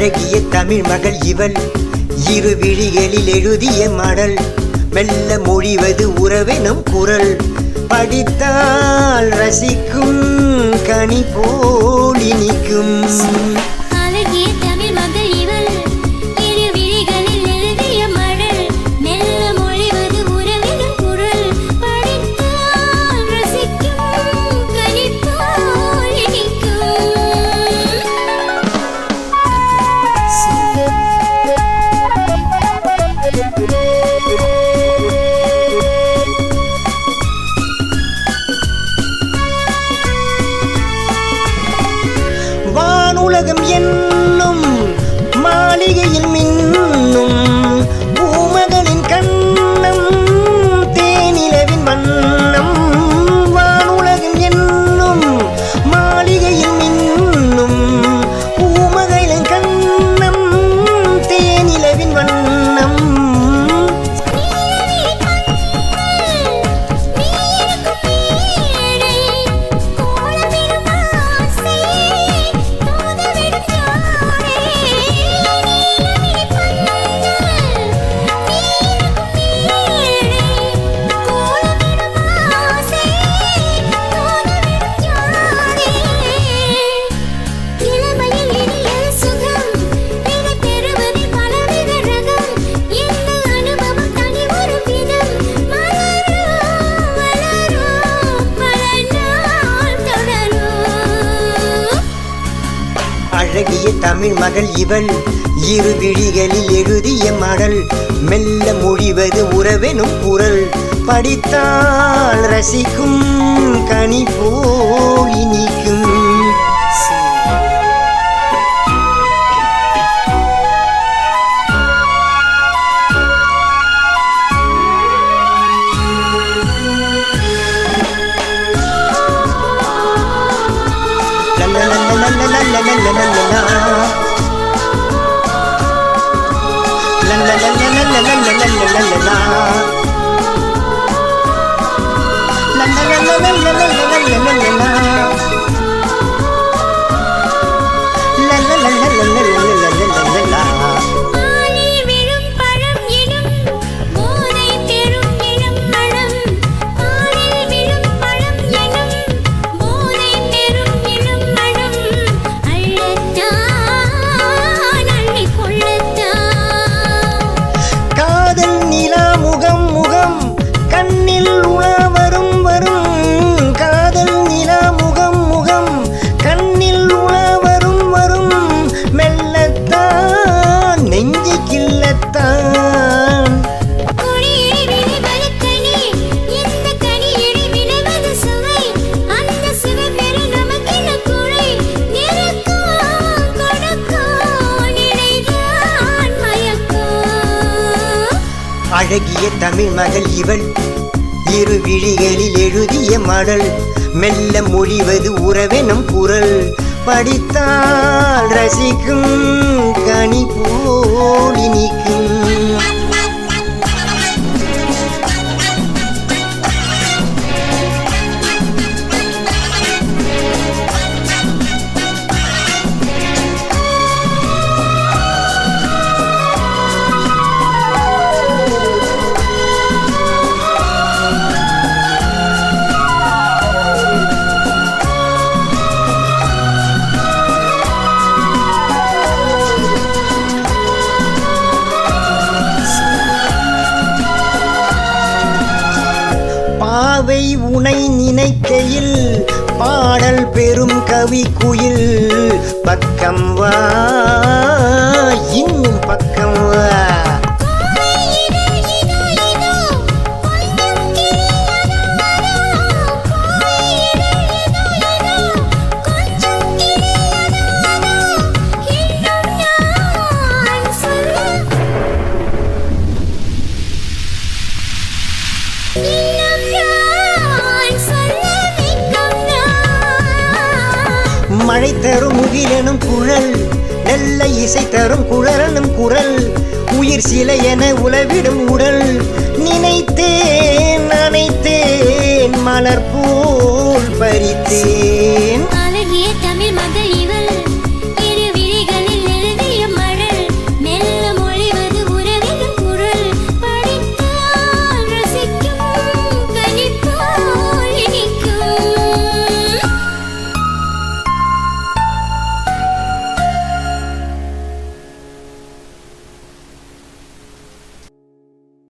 அழகிய தமிழ் மகள் இவள் இரு விழிகளில் எழுதிய மடல் மெல்ல மொழிவது உறவெனும் குரல் படித்தால் ரசிக்கும் கனி போல் இனிக்கும் வானுலகம் என்னும் மாளிகையில் மின்னும் பூமகளின் கண்ணம் தேனிலவின் வண்ணம் வானுலகம் என்னும் மாளிகையில் மின்னும் பூமகளின் கண்ணம் தேனிலவின் வண்ணம் அழகிய தமிழ் மகள் இவள் இரு விழிகளில் எழுதிய மடல் மெல்ல மொழிவது உறவெனும் குரல் படித்தால் ரசிக்கும் கனி போல் இனிக்கும் அழகிய தமிழ் மகள் இவள் இரு விழிகளில் எழுதிய மடல் மெல்ல மொழிவது உறவெனும் குரல் படித்தால் ரசிக்கும் கனி போல் இனிக்கும் பாவை உனை நினைக்கையில் பாடல் பெரும் கவி குயில் பக்கம் வா இன்னும் பக்கம் வா மழை தரும் முகிலெனும் குழல் நல்ல இசை தரும் குழலனும் குரல் உயிர் சிலை என உலவிடும் உடல் நினைத்தேன் நினைத்தேன் மலர் போல் பறித்தேன்